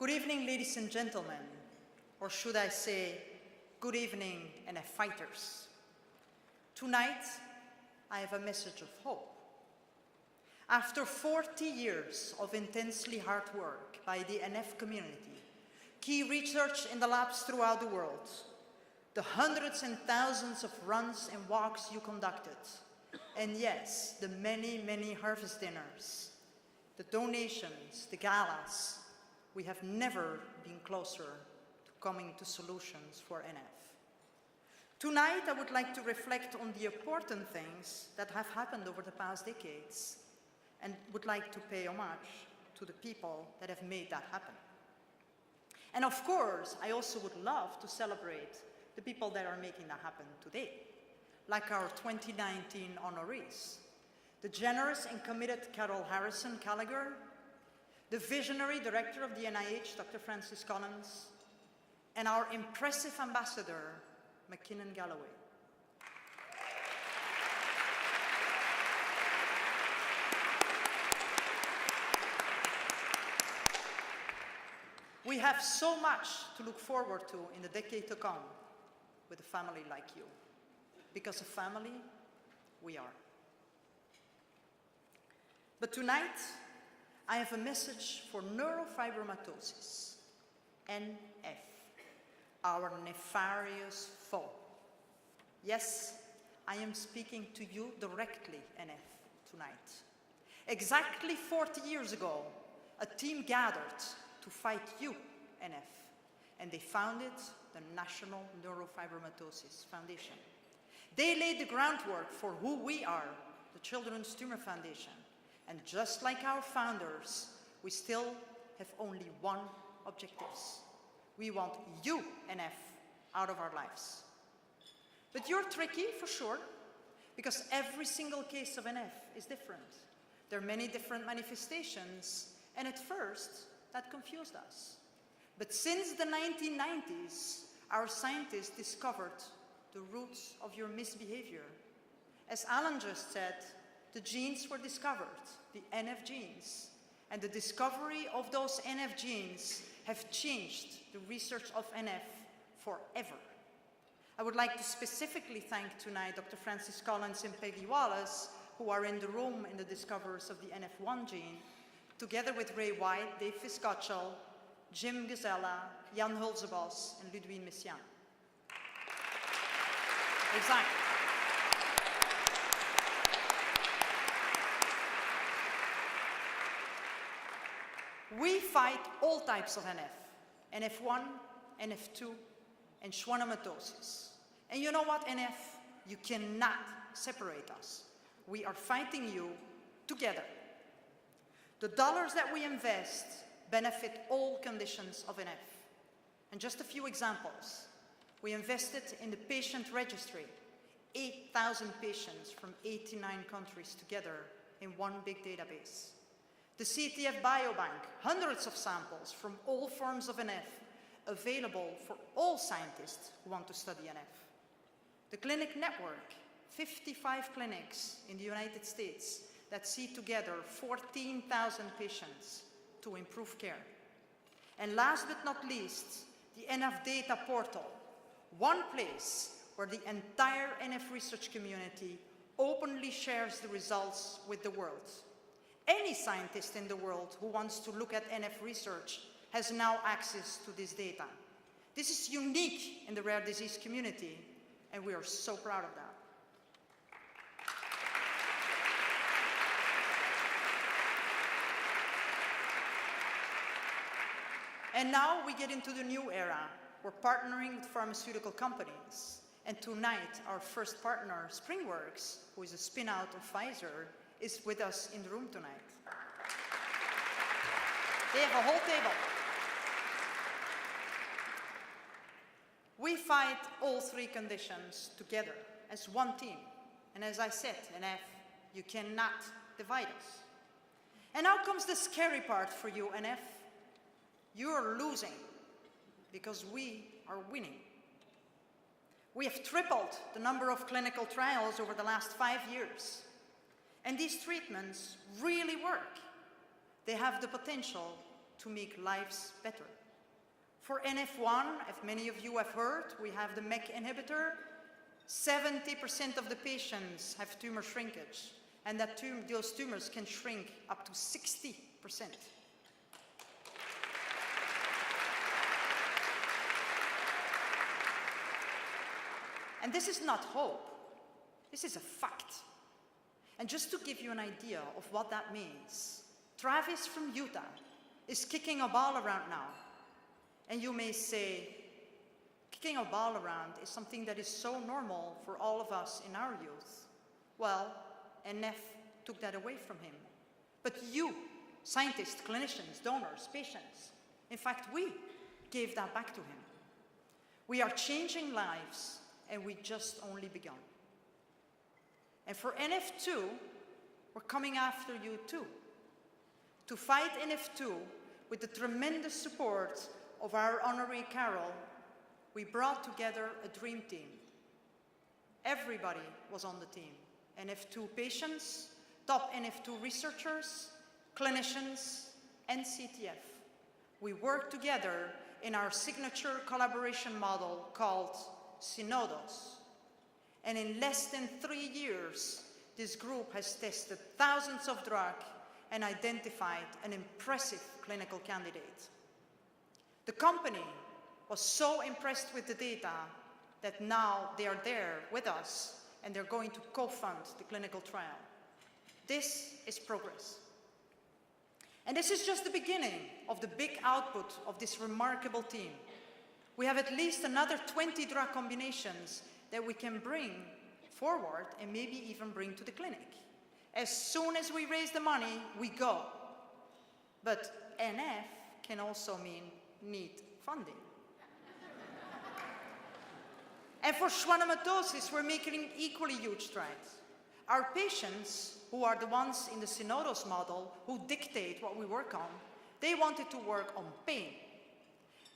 Good evening, ladies and gentlemen, or should I say, good evening, NF fighters. Tonight, I have a message of hope. After 40 years of intensely hard work by the NF community, key research in the labs throughout the world, the hundreds and thousands of runs and walks you conducted, and yes, the many, many harvest dinners, the donations, the galas, we have never been closer to coming to solutions for NF. Tonight, I would like to reflect on the important things that have happened over the past decades and would like to pay homage to the people that have made that happen. And of course, I also would love to celebrate the people that are making that happen today, like our 2019 honorees, the generous and committed Carol Harrison Gallagher, the visionary director of the NIH, Dr. Francis Collins, and our impressive ambassador, McKinnon Galloway. We have so much to look forward to in the decade to come with a family like you, because a family we are. But tonight, I have a message for neurofibromatosis, NF, our nefarious foe. Yes, I am speaking to you directly, NF, tonight. Exactly 40 years ago, a team gathered to fight you, NF, and they founded the National Neurofibromatosis Foundation. They laid the groundwork for who we are, the Children's Tumor Foundation. And just like our founders, we still have only one objective. We want you, NF, out of our lives. But you're tricky, for sure, because every single case of NF is different. There are many different manifestations, and at first, that confused us. But since the 1990s, our scientists discovered the roots of your misbehavior. As Alan just said, the genes were discovered, the NF genes, and the discovery of those NF genes have changed the research of NF forever. I would like to specifically thank tonight Dr. Francis Collins and Peggy Wallace, who are in the room in the discoverers of the NF1 gene, together with Ray White, Dave Fiscoccial, Jim Gazella, Jan Hulzebos, and Ludwig Messiaen. Exactly. We fight all types of NF, NF1, NF2, and schwannomatosis. And you know what, NF? You cannot separate us. We are fighting you together. The dollars that we invest benefit all conditions of NF. And just a few examples. We invested in the patient registry, 8,000 patients from 89 countries together in one big database. The CTF Biobank, hundreds of samples from all forms of NF, available for all scientists who want to study NF. The Clinic Network, 55 clinics in the United States that see together 14,000 patients to improve care. And last but not least, the NF Data Portal, one place where the entire NF research community openly shares the results with the world. Any scientist in the world who wants to look at NF research has now access to this data. This is unique in the rare disease community, and we are so proud of that. And now we get into the new era. We're partnering with pharmaceutical companies. And tonight, our first partner, SpringWorks, who is a spin-out of Pfizer, is with us in the room tonight. They have a whole table. We fight all three conditions together as one team. And as I said, NF, you cannot divide us. And now comes the scary part for you, NF. You're losing because we are winning. We have tripled the number of clinical trials over the last 5 years. And these treatments really work. They have the potential to make lives better. For NF1, as many of you have heard, we have the MEK inhibitor. 70% of the patients have tumor shrinkage, and that those tumors can shrink up to 60%. And this is not hope, this is a fact. And just to give you an idea of what that means, Travis from Utah is kicking a ball around now. And you may say, kicking a ball around is something that is so normal for all of us in our youth. Well, NF took that away from him. But you, scientists, clinicians, donors, patients, in fact, we gave that back to him. We are changing lives, and we just only begun. And for NF2, we're coming after you too. To fight NF2 with the tremendous support of our honorary Carol, we brought together a dream team. Everybody was on the team. NF2 patients, top NF2 researchers, clinicians, and CTF. We worked together in our signature collaboration model called Synodos. And in less than 3 years, this group has tested thousands of drugs and identified an impressive clinical candidate. The company was so impressed with the data that now they are there with us and they're going to co-fund the clinical trial. This is progress. And this is just the beginning of the big output of this remarkable team. We have at least another 20 drug combinations that we can bring forward and maybe even bring to the clinic. As soon as we raise the money, we go. But NF can also mean need funding. And for schwannomatosis, we're making equally huge strides. Our patients, who are the ones in the Synodos model who dictate what we work on, they wanted to work on pain.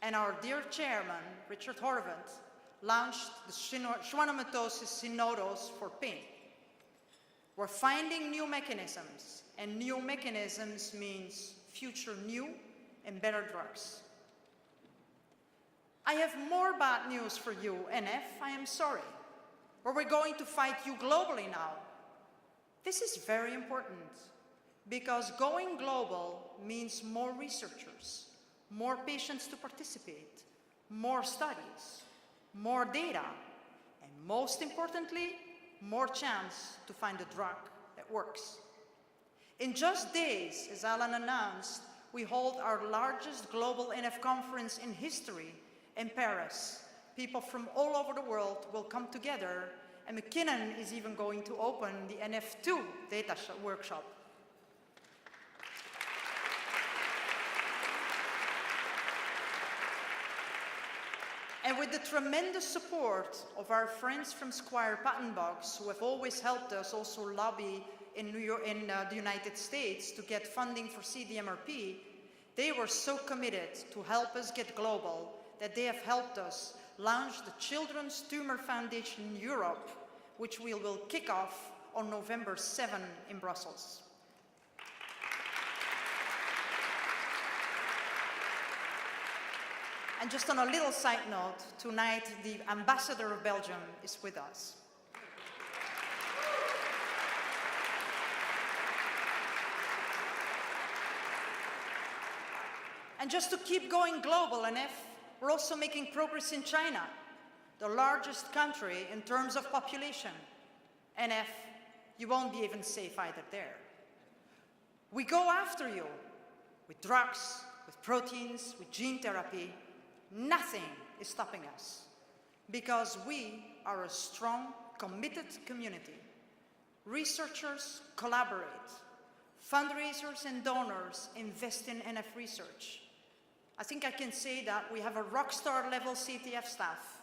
And our dear chairman, Richard Horvath, launched the schwannomatosis Synodos for pain. We're finding new mechanisms, and new mechanisms means future new and better drugs. I have more bad news for you, NF, I am sorry. But we're going to fight you globally now. This is very important, because going global means more researchers, more patients to participate, more studies, more data, and most importantly, more chance to find a drug that works. In just days, as Alan announced, we hold our largest global NF conference in history in Paris. People from all over the world will come together, and McKinnon is even going to open the NF2 data workshop. And with the tremendous support of our friends from Squire Patent Box, who have always helped us also lobby in the United States to get funding for CDMRP, they were so committed to help us get global that they have helped us launch the Children's Tumor Foundation in Europe, which we will kick off on November 7 in Brussels. And just on a little side note, tonight the ambassador of Belgium is with us. And just to keep going global, NF, we're also making progress in China, the largest country in terms of population. NF, you won't be even safe either there. We go after you with drugs, with proteins, with gene therapy. Nothing is stopping us, because we are a strong, committed community. Researchers collaborate. Fundraisers and donors invest in NF research. I think I can say that we have a rockstar level CTF staff.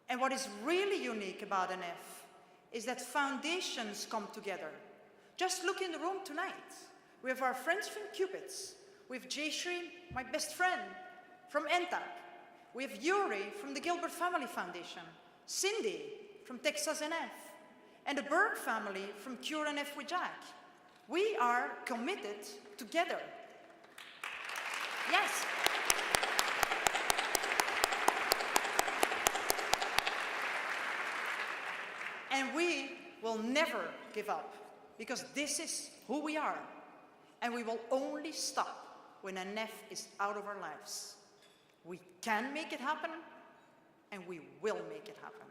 And what is really unique about NF is that foundations come together. Just look in the room tonight. We have our friends from Cupid's. We have Jayshree, my best friend, from NTAP. We have Yuri from the Gilbert Family Foundation, Cindy from Texas NF, and the Berg family from Cure NF with Jack. We are committed together. Yes. And we will never give up, because this is who we are. And we will only stop when Annette is out of our lives. We can make it happen, and we will make it happen.